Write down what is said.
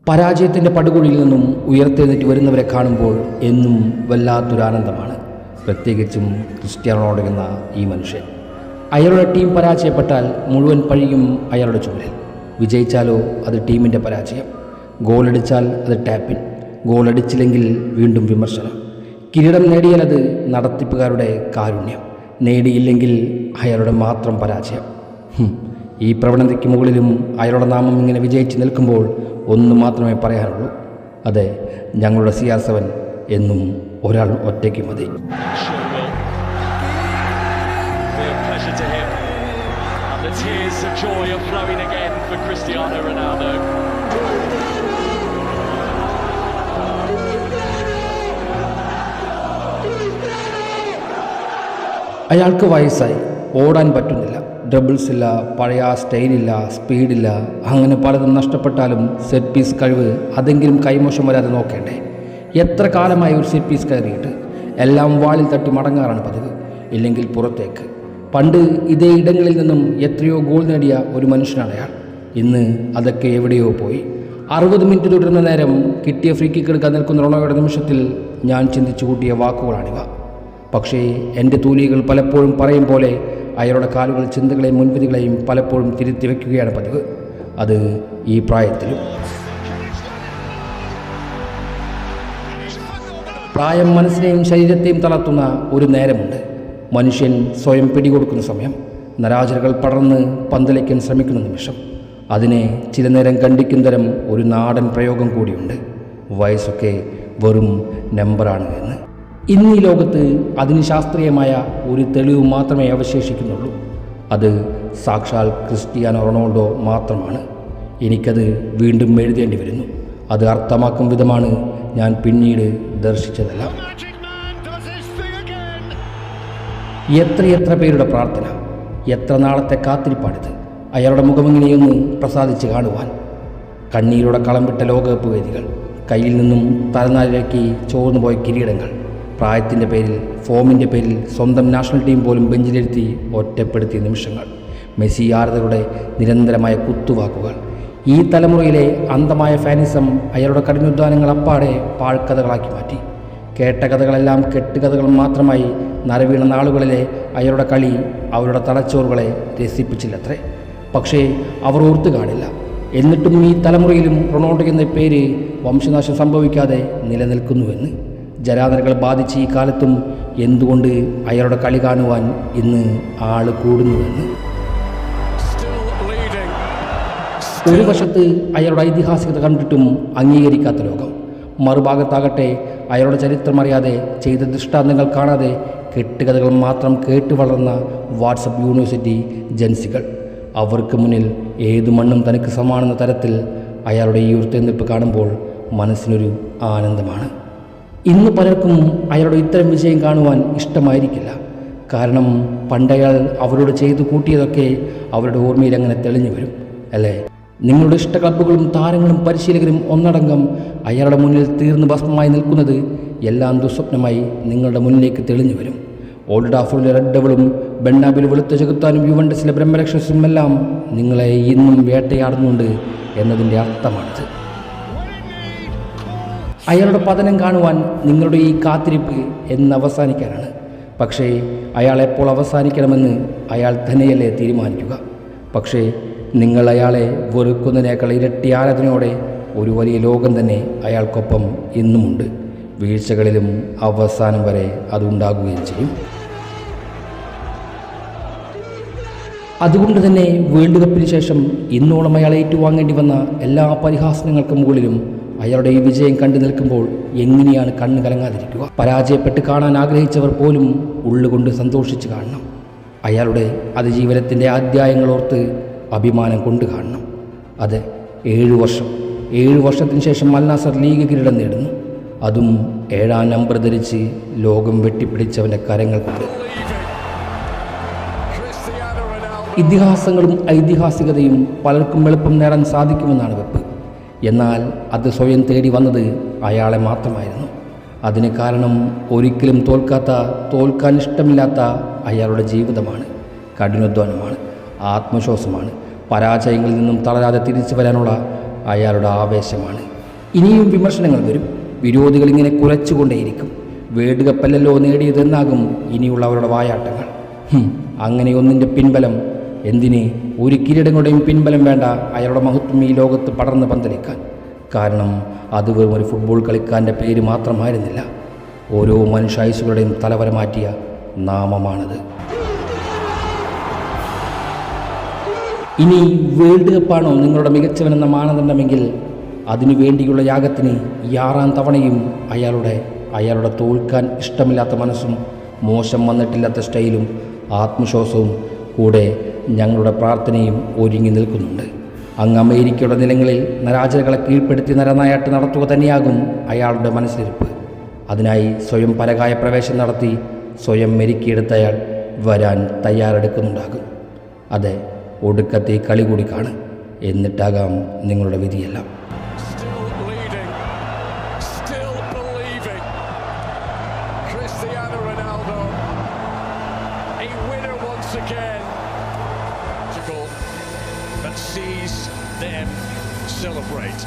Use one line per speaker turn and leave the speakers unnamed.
പരാജയത്തിൻ്റെ പടുകുഴിയിൽ നിന്നും ഉയർത്തെഴുന്നേറ്റ് വരുന്നവരെ കാണുമ്പോൾ എന്നും വല്ലാത്തൊരാനന്ദമാണ്. പ്രത്യേകിച്ചും ക്രിസ്ത്യാനോ റൊണാൾഡോ എന്ന ഈ മനുഷ്യൻ. അയാളുടെ ടീം പരാജയപ്പെട്ടാൽ മുഴുവൻ പഴിയും അയാളുടെ ചുമലിൽ. വിജയിച്ചാലോ അത് ടീമിൻ്റെ പരാജയം. ഗോളടിച്ചാൽ അത് ടാപ്പിൻ, ഗോളടിച്ചില്ലെങ്കിൽ വീണ്ടും വിമർശനം. കിരീടം നേടിയാൽ അത് നടത്തിപ്പുകാരുടെ കാരുണ്യം, നേടിയില്ലെങ്കിൽ അയാളുടെ മാത്രം പരാജയം. ഈ പ്രവണതയ്ക്ക് മുകളിലും അയാളുടെ നാമം ഇങ്ങനെ വിജയിച്ച് നിൽക്കുമ്പോൾ ഒന്ന് മാത്രമേ പറയാനുള്ളൂ, അതെ, ഞങ്ങളുടെ CR7 എന്നും ഒരാൾ ഒറ്റയ്ക്ക് മതി. അയാൾക്ക് വയസ്സായി, ഓടാൻ പറ്റുന്നില്ല, ഡബിൾസ് ഇല്ല, പഴയ സ്റ്റൈലില്ല, സ്പീഡില്ല, അങ്ങനെ പലതും നഷ്ടപ്പെട്ടാലും സെറ്റ് പീസ് കഴിവ് അതെങ്കിലും കൈമോശം വരാതെ നോക്കേണ്ടേ? എത്ര കാലമായി ഒരു സെറ്റ് പീസ് കയറിയിട്ട്? എല്ലാം വാളിൽ തട്ടി മടങ്ങാറാണ് പതിവ്, ഇല്ലെങ്കിൽ പുറത്തേക്ക്. പണ്ട് ഇതേ ഇടങ്ങളിൽ നിന്നും എത്രയോ ഗോൾ നേടിയ ഒരു മനുഷ്യനാണ് അയാൾ. ഇന്ന് അതൊക്കെ എവിടെയോ പോയി. 60 മിനിറ്റ് തുടരുന്ന നേരം കിട്ടിയ ഫ്രീ കിക്ക് എടുക്കാൻ നിൽക്കുന്ന റൊണാൾഡോയുടെ നിമിഷത്തിൽ ഞാൻ ചിന്തിച്ചു കൂട്ടിയ വാക്കുകളാണിവ. പക്ഷേ എൻ്റെ തൂലികൾ പലപ്പോഴും പറയും പോലെ അയാളുടെ കാലുകൾ ചിന്തകളെയും മുൻവിധികളെയും പലപ്പോഴും തിരുത്തി വയ്ക്കുകയാണ് പതിവ്. അത് ഈ പ്രായത്തിലും. പ്രായം മനസ്സിനെയും ശരീരത്തെയും തളർത്തുന്ന ഒരു നേരമുണ്ട്. മനുഷ്യൻ സ്വയം പിടികൊടുക്കുന്ന സമയം, നരാചരകൾ പടർന്ന് പന്തലിക്കാൻ ശ്രമിക്കുന്ന നിമിഷം. അതിനെ ചില നേരം ഖണ്ഡിക്കും തരം ഒരു നാടൻ പ്രയോഗം കൂടിയുണ്ട്: വയസ്സൊക്കെ വെറും നമ്പറാണ് എന്ന്. ഇന്ന് ഈ ലോകത്ത് അതിന് ശാസ്ത്രീയമായ ഒരു തെളിവ് മാത്രമേ അവശേഷിക്കുന്നുള്ളൂ. അത് സാക്ഷാൽ ക്രിസ്ത്യാനോ റൊണാൾഡോ മാത്രമാണ്. എനിക്കത് വീണ്ടും എഴുതേണ്ടി വരുന്നു. അത് അർത്ഥമാക്കും വിധമാണ് ഞാൻ പിന്നീട് ദർശിച്ചതല്ല. എത്രയെത്ര പേരുടെ പ്രാർത്ഥന, എത്ര നാളത്തെ കാത്തിരിപ്പാണിത് അയാളുടെ മുഖമിങ്ങനെയൊന്ന് പ്രസാദിച്ച് കാണുവാൻ. കണ്ണീരോടെ കളംവിട്ട ലോകകപ്പ് വേദികൾ, കയ്യിൽ നിന്നും തലനാരിലേക്ക് ചോർന്നു പോയ കിരീടങ്ങൾ, പ്രായത്തിൻ്റെ പേരിൽ, ഫോമിൻ്റെ പേരിൽ സ്വന്തം നാഷണൽ ടീം പോലും ബെഞ്ചിലിരുത്തി ഒറ്റപ്പെടുത്തിയ നിമിഷങ്ങൾ, മെസ്സി ആരാധകരുടെ നിരന്തരമായ കുത്തുവാക്കുകൾ. ഈ തലമുറയിലെ അന്ധമായ ഫാനിസം അയാളുടെ കഠിനോദ്ധാനങ്ങൾ അപ്പാടെ പാഴ്ക്കഥകളാക്കി മാറ്റി. കേട്ട കഥകളെല്ലാം കെട്ടുകഥകൾ മാത്രമായി നരവീണ നാളുകളിലെ അയാളുടെ കളി അവരുടെ തലച്ചോറുകളെ രസിപ്പിച്ചില്ലത്രേ. പക്ഷേ അവർ ഓർത്തു കാണില്ല. എന്നിട്ടും ഈ തലമുറയിലും റൊണാൾഡോ എന്ന പേര് വംശനാശം സംഭവിക്കാതെ നിലനിൽക്കുന്നുവെന്ന്. ജരാതരകൾ ബാധിച്ച ഈ കാലത്തും എന്തുകൊണ്ട് അയാളുടെ കളി കാണുവാൻ ഇന്ന് ആള് കൂടുന്നുവെന്ന്. ഒരു വശത്ത് അയാളുടെ ഐതിഹാസികത കണ്ടിട്ടും അംഗീകരിക്കാത്ത ലോകം, മറുഭാഗത്താകട്ടെ അയാളുടെ ചരിത്രമറിയാതെ, ചെയ്ത ദൃഷ്ടാന്തങ്ങൾ കാണാതെ, കെട്ടുകഥകൾ മാത്രം കേട്ടു വളർന്ന വാട്സപ്പ് യൂണിവേഴ്സിറ്റി ജൻസികൾ. അവർക്ക് മുന്നിൽ ഏതു മണ്ണും തനിക്ക് സമാണെന്ന തരത്തിൽ അയാളുടെ ഈ ഉയർത്തെഴുന്നേൽപ്പ് കാണുമ്പോൾ മനസ്സിനൊരു ആനന്ദമാണ്. ഇന്ന് പലർക്കും അയാളുടെ ഇത്തരം വിജയം കാണുവാൻ ഇഷ്ടമായിരിക്കില്ല. കാരണം പണ്ടയാൾ അവരോട് ചെയ്തു കൂട്ടിയതൊക്കെ അവരുടെ ഓർമ്മയിൽ അങ്ങനെ തെളിഞ്ഞു വരും, അല്ലേ? നിങ്ങളുടെ ഇഷ്ട ക്ലബ്ബുകളും താരങ്ങളും പരിശീലകരും ഒന്നടങ്കം അയാളുടെ മുന്നിൽ തീർന്ന് ഭസ്മമായി നിൽക്കുന്നത് എല്ലാം ദുസ്വപ്നമായി നിങ്ങളുടെ മുന്നിലേക്ക് തെളിഞ്ഞു വരും. ഓൾഡ് ട്രാഫോർഡിലെ റെഡ് ഡെവിളും ബെർണാബിൽ വെളുത്ത ചെകുത്താനും യുവൻഡസിലെ ബ്രഹ്മരക്ഷസും എല്ലാം നിങ്ങളെ ഇന്നും വേട്ടയാടുന്നുണ്ട് എന്നതിൻ്റെ അർത്ഥമാണിത്. അയാളുടെ പതനം കാണുവാൻ നിങ്ങളുടെ ഈ കാത്തിരിപ്പ് എന്ന് അവസാനിക്കാനാണ്. പക്ഷേ അയാൾ എപ്പോൾ അവസാനിക്കണമെന്ന് അയാൾ തന്നെയല്ലേ തീരുമാനിക്കുക. പക്ഷേ നിങ്ങൾ അയാളെ വെറുക്കുന്നതിനേക്കാൾ ഇരട്ടി ആരാധനയോടെ ഒരു വലിയ ലോകം തന്നെ അയാൾക്കൊപ്പം ഇന്നുമുണ്ട്. വീഴ്ചകളിലും അവസാനം വരെ അതുണ്ടാകുകയും ചെയ്യും. അതുകൊണ്ട് തന്നെ വേൾഡ് കപ്പിന് ശേഷം ഇന്നോളം അയാൾ ഏറ്റുവാങ്ങേണ്ടി വന്ന എല്ലാ പരിഹാസങ്ങൾക്ക് മുകളിലും അയാളുടെ ഈ വിജയം കണ്ടു നിൽക്കുമ്പോൾ എങ്ങനെയാണ് കണ്ണ് കലങ്ങാതിരിക്കുക? പരാജയപ്പെട്ട് കാണാൻ ആഗ്രഹിച്ചവർ പോലും ഉള്ളുകൊണ്ട് സന്തോഷിച്ച് കാണണം. അയാളുടെ അതിജീവനത്തിൻ്റെ അധ്യായങ്ങളോർത്ത് അഭിമാനം കൊണ്ട് കാണണം. അതെ, 7 വർഷത്തിന് ശേഷം അൽ നാസർ ലീഗ് കിരീടം നേടുന്നു. അതും 7-ാം നമ്പർ ധരിച്ച് ലോകം വെട്ടിപ്പിടിച്ചവൻ്റെ കരങ്ങൾ കൊണ്ട്. ഇതിഹാസങ്ങളും ഐതിഹാസികതയും പലർക്കും എളുപ്പം നേടാൻ സാധിക്കുമെന്നാണ് വെപ്പ്. എന്നാൽ അത് സ്വയം തേടി വന്നത് അയാളെ മാത്രമായിരുന്നു. അതിന് കാരണം ഒരിക്കലും തോൽക്കാൻ ഇഷ്ടമില്ലാത്ത അയാളുടെ ജീവിതമാണ്, കഠിനാധ്വാനമാണ്, ആത്മവിശ്വാസമാണ്, പരാജയങ്ങളിൽ നിന്നും തളരാതെ തിരിച്ചു വരാനുള്ള അയാളുടെ ആവേശമാണ്. ഇനിയും വിമർശനങ്ങൾ വരും. വിരോധികൾ ഇങ്ങനെ കുലച്ചുകൊണ്ടേയിരിക്കും. വേൾഡ് കപ്പല്ലല്ലോ നേടിയതെന്നാകും ഇനിയുള്ള അവരുടെ വായാട്ടങ്ങൾ. അങ്ങനെയൊന്നിൻ്റെ പിൻബലം എന്തിന്? ഒരു കിരീടങ്ങളുടെയും പിൻബലം വേണ്ട അയാളുടെ മഹത്വം ഈ ലോകത്ത് പടർന്ന് പന്തലിക്കാൻ. കാരണം അത് വെറും ഒരു ഫുട്ബോൾ കളിക്കാരൻ്റെ പേര് മാത്രമായിരുന്നില്ല, ഓരോ മനുഷ്യായുസുകളുടെയും തലവര മാറ്റിയ നാമമാണത്. ഇനി വേൾഡ് കപ്പാണോ നിങ്ങളുടെ മികച്ചവനെന്ന മാനദണ്ഡമെങ്കിൽ അതിനു വേണ്ടിയുള്ള യാഗത്തിന് ഈ 6ാം തവണയും അയാളുടെ തോൽക്കാൻ ഇഷ്ടമില്ലാത്ത മനസ്സും മോശം വന്നിട്ടില്ലാത്ത സ്റ്റൈലും ആത്മവിശ്വാസവും കൂടെ ഞങ്ങളുടെ പ്രാർത്ഥനയും ഒരുങ്ങി നിൽക്കുന്നുണ്ട്. അങ്ങ് അമേരിക്കയുടെ നിലങ്ങളിൽ നരാജകളെ കീഴ്പ്പെടുത്തി നരനായാട്ട് നടത്തുക തന്നെയാകും അയാളുടെ മനസ്സിലിരിപ്പ്. അതിനായി സ്വയം പരകായ പ്രവേശം നടത്തി സ്വയം മെരുക്കിയെടുത്തയാൾ വരാൻ തയ്യാറെടുക്കുന്നുണ്ടാകും. അതെ, ഒടുക്കത്തെ കളി കൂടി കാണും. എന്നിട്ടാകാം നിങ്ങളുടെ വിധിയെല്ലാം.
That sees them celebrate.